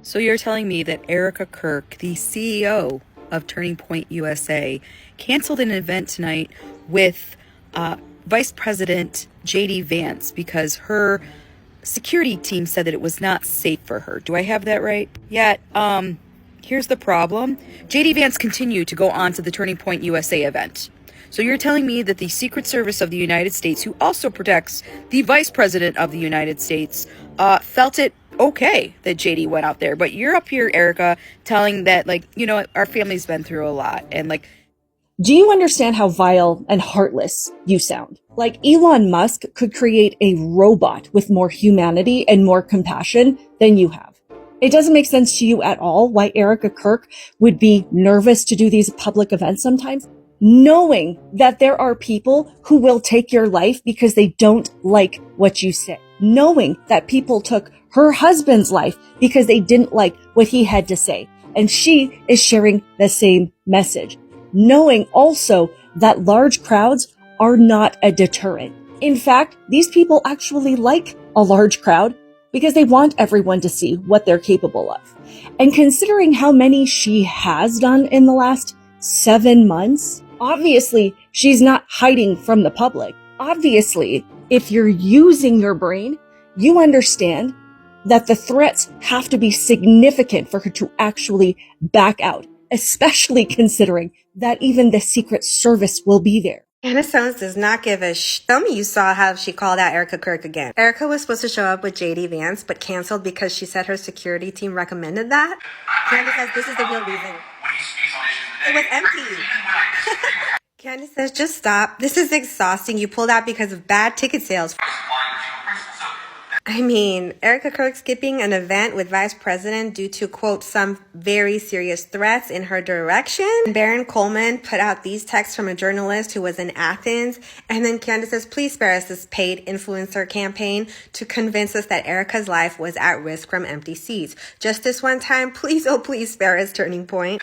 So you're telling me that Erika Kirk, the CEO of Turning Point USA, canceled an event tonight with Vice President JD Vance because her security team said that it was not safe for her. Do I have that right? Yet, here's the problem. JD Vance continued to go on to the Turning Point USA event. So you're telling me that the Secret Service of the United States, who also protects the Vice President of the United States, felt it okay that JD went out there. But you're up here, Erika, telling that, our family's been through a lot. And, do you understand how vile and heartless you sound? Like Elon Musk could create a robot with more humanity and more compassion than you have. It doesn't make sense to you at all why Erika Kirk would be nervous to do these public events sometimes, knowing that there are people who will take your life because they don't like what you say, knowing that people took her husband's life because they didn't like what he had to say. And she is sharing the same message, knowing also that large crowds are not a deterrent. In fact, these people actually like a large crowd because they want everyone to see what they're capable of. And considering how many she has done in the last 7 months, obviously she's not hiding from the public. Obviously, if you're using your brain, you understand that the threats have to be significant for her to actually back out, especially considering that even the Secret Service will be there. Candace does not give a Tell me you saw how she called out Erika Kirk again. Erika was supposed to show up with JD Vance, but canceled because she said her security team recommended that. Candace says this is the real reason. It was empty. Candace says, just stop. This is exhausting. You pulled out because of bad ticket sales. I mean, Erika Kirk skipping an event with Vice President due to, quote, some very serious threats in her direction. Baron Coleman put out these texts from a journalist who was in Athens. And then Candace says, please spare us this paid influencer campaign to convince us that Erika's life was at risk from empty seats. Just this one time, please, oh, please spare us, Turning Point.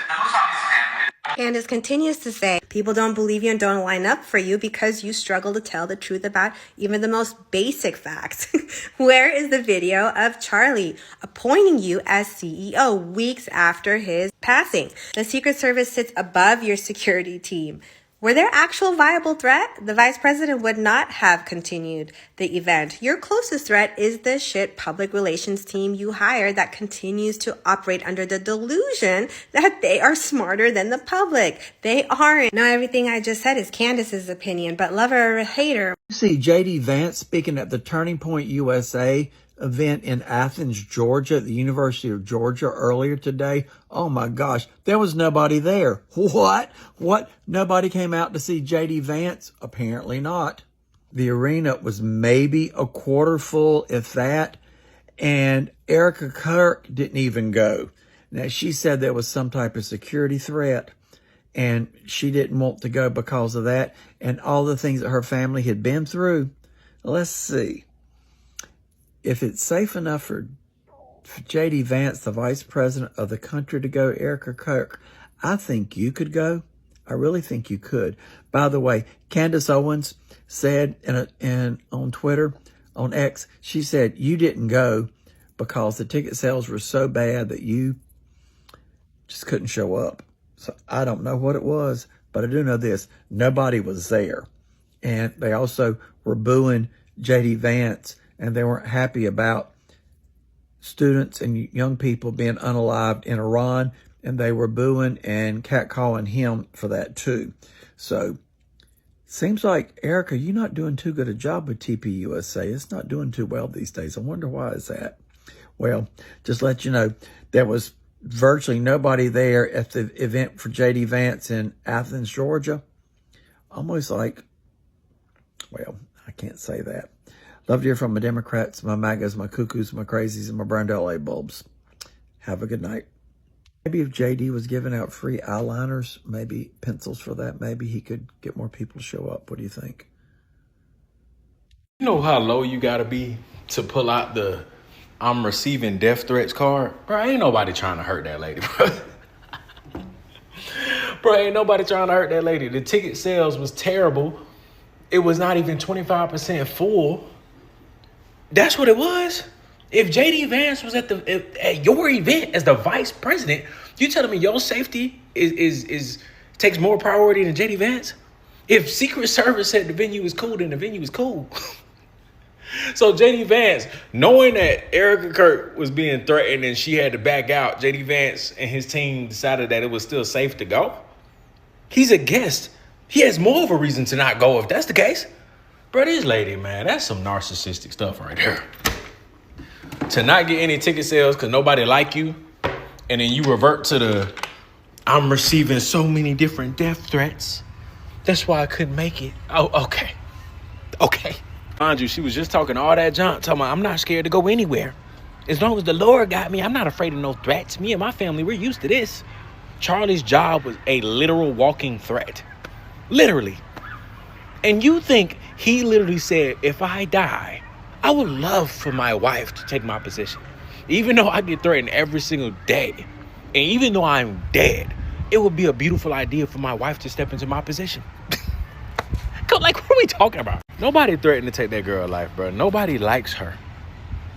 Candace continues to say, people don't believe you and don't line up for you because you struggle to tell the truth about even the most basic facts. Where is the video of Charlie appointing you as CEO weeks after his passing? The Secret Service sits above your security team. Were there actual viable threat? The vice president would not have continued the event. Your closest threat is the shit public relations team you hired that continues to operate under the delusion that they are smarter than the public. They aren't. Now, everything I just said is Candace's opinion, but lover or hater. You see JD Vance speaking at the Turning Point USA event in Athens, Georgia, at the University of Georgia earlier today. Oh my gosh, there was nobody there. What? Nobody came out to see JD Vance? Apparently not. The arena was maybe a quarter full, if that, and Erika Kirk didn't even go. Now, she said there was some type of security threat, and she didn't want to go because of that and all the things that her family had been through. Let's see. If it's safe enough for JD Vance, the vice president of the country, to go, Erika Kirk, I think you could go. I really think you could. By the way, Candace Owens said on Twitter, on X, she said you didn't go because the ticket sales were so bad that you just couldn't show up. So I don't know what it was, but I do know this. Nobody was there. And they also were booing JD Vance, and they weren't happy about students and young people being unalived in Iran, and they were booing and catcalling him for that too. So seems like, Erika, you're not doing too good a job with TPUSA. It's not doing too well these days. I wonder why is that? Well, just let you know, there was virtually nobody there at the event for JD Vance in Athens, Georgia. Almost like, well, I can't say that. Love to hear from my Democrats, my MAGAs, my cuckoos, my crazies, and my burned LA bulbs. Have a good night. Maybe if JD was giving out free eyeliners, maybe pencils for that, maybe he could get more people to show up. What do you think? You know how low you gotta be to pull out the I'm receiving death threats card? Bro, ain't nobody trying to hurt that lady, bro. Bro, ain't nobody trying to hurt that lady. The ticket sales was terrible. It was not even 25% full. That's what it was. If JD Vance was at your event as the vice president, you telling me your safety is takes more priority than JD Vance? If Secret Service said the venue was cool, then the venue was cool. So JD Vance, knowing that Erika Kirk was being threatened and she had to back out, JD Vance and his team decided that it was still safe to go. He's a guest. He has more of a reason to not go if that's the case. Bro, this lady, man, that's some narcissistic stuff right there. To not get any ticket sales because nobody like you, and then you revert to the, I'm receiving so many different death threats. That's why I couldn't make it. Oh, okay. Mind you, she was just talking all that junk, talking about, I'm not scared to go anywhere. As long as the Lord got me, I'm not afraid of no threats. Me and my family, we're used to this. Charlie's job was a literal walking threat. Literally. And you think he literally said, if I die, I would love for my wife to take my position. Even though I get threatened every single day, and even though I'm dead, it would be a beautiful idea for my wife to step into my position. Like, what are we talking about? Nobody threatened to take that girl's life, bro. Nobody likes her.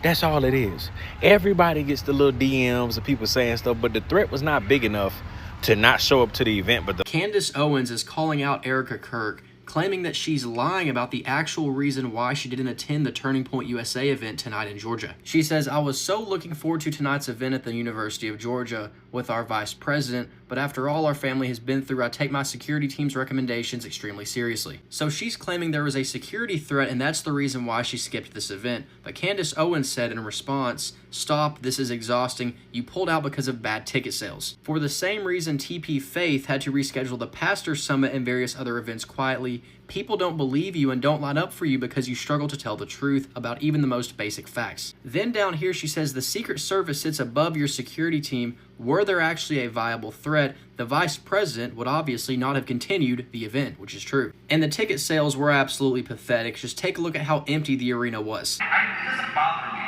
That's all it is. Everybody gets the little DMs of people saying stuff, but the threat was not big enough to not show up to the event. But Candace Owens is calling out Erika Kirk, claiming that she's lying about the actual reason why she didn't attend the Turning Point USA event tonight in Georgia. She says, I was so looking forward to tonight's event at the University of Georgia with our vice president, but after all our family has been through, I take my security team's recommendations extremely seriously. So she's claiming there was a security threat and that's the reason why she skipped this event. But Candace Owens said in response, stop, this is exhausting. You pulled out because of bad ticket sales. For the same reason TP Faith had to reschedule the Pastor Summit and various other events quietly, people don't believe you and don't line up for you because you struggle to tell the truth about even the most basic facts. Then down here she says the Secret Service sits above your security team. Were there actually a viable threat, the vice president would obviously not have continued the event, which is true. And the ticket sales were absolutely pathetic. Just take a look at how empty the arena was. It doesn't bother me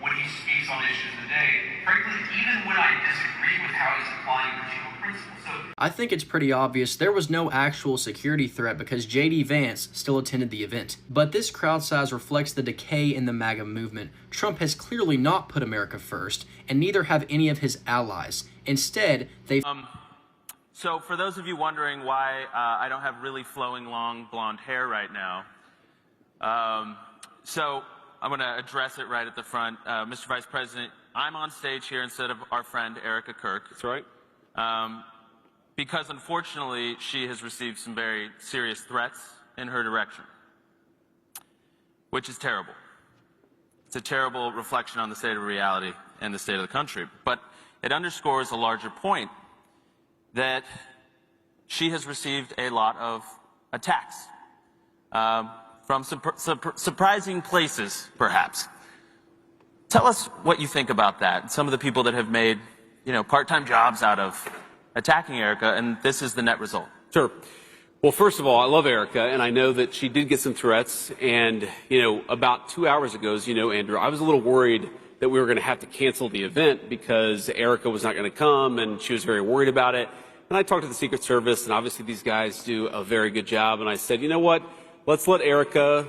when he speaks on issues today, frankly, even when I disagree with how he's applying particular principles. I think it's pretty obvious there was no actual security threat because JD Vance still attended the event. But this crowd size reflects the decay in the MAGA movement. Trump has clearly not put America first, and neither have any of his allies. Instead, they've... So for those of you wondering why I don't have really flowing long blonde hair right now, so I'm going to address it right at the front. Mr. Vice President, I'm on stage here instead of our friend Erika Kirk. That's right. Because unfortunately, she has received some very serious threats in her direction, which is terrible. It's a terrible reflection on the state of reality and the state of the country. But it underscores a larger point that she has received a lot of attacks from surprising places, perhaps. Tell us what you think about that. Some of the people that have made, part-time jobs out of attacking Erika, and this is the net result. Sure. Well, first of all, I love Erika, and I know that she did get some threats. And, about 2 hours ago, as you know, Andrew, I was a little worried that we were going to have to cancel the event because Erika was not going to come, and she was very worried about it. And I talked to the Secret Service, and obviously these guys do a very good job. And I said, you know what? Let's let Erika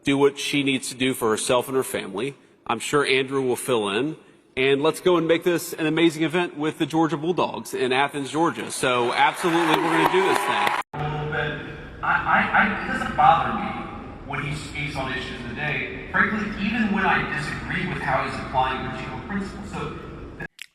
do what she needs to do for herself and her family. I'm sure Andrew will fill in. And let's go and make this an amazing event with the Georgia Bulldogs in Athens, Georgia. So absolutely, we're going to do this thing. It doesn't bother me when he speaks on issues today, frankly, even when I disagree with how he's applying particular principles. So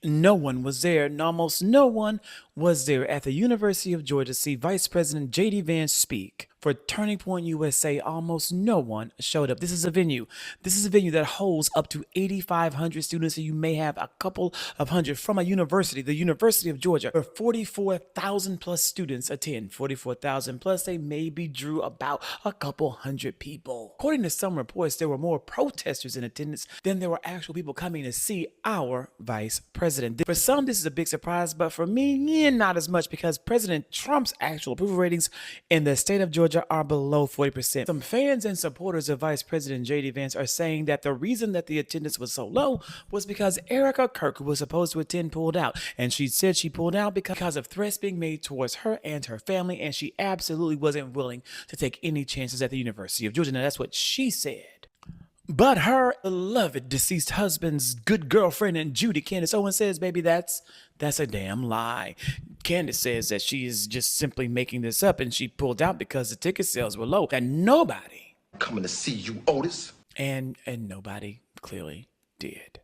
no one was there, and almost no one was there at the University of Georgia to see Vice President JD Vance speak. For Turning Point USA, almost no one showed up. This is a venue. This is a venue that holds up to 8,500 students, and you may have a couple of hundred from a university, the University of Georgia, where 44,000 plus students attend. 44,000 plus, they maybe drew about a couple hundred people. According to some reports, there were more protesters in attendance than there were actual people coming to see our vice president. For some, this is a big surprise, but for me, not as much, because President Trump's actual approval ratings in the state of Georgia are below 40%. Some fans and supporters of Vice President JD Vance are saying that the reason that the attendance was so low was because Erika Kirk, who was supposed to attend, pulled out. And she said she pulled out because of threats being made towards her and her family, and she absolutely wasn't willing to take any chances at the University of Georgia. Now, that's what she said. But her beloved deceased husband's good girlfriend and Judy, Candace Owens, says, baby, that's a damn lie. Candace says that she is just simply making this up, and she pulled out because the ticket sales were low. And nobody coming to see you, Otis. And nobody clearly did.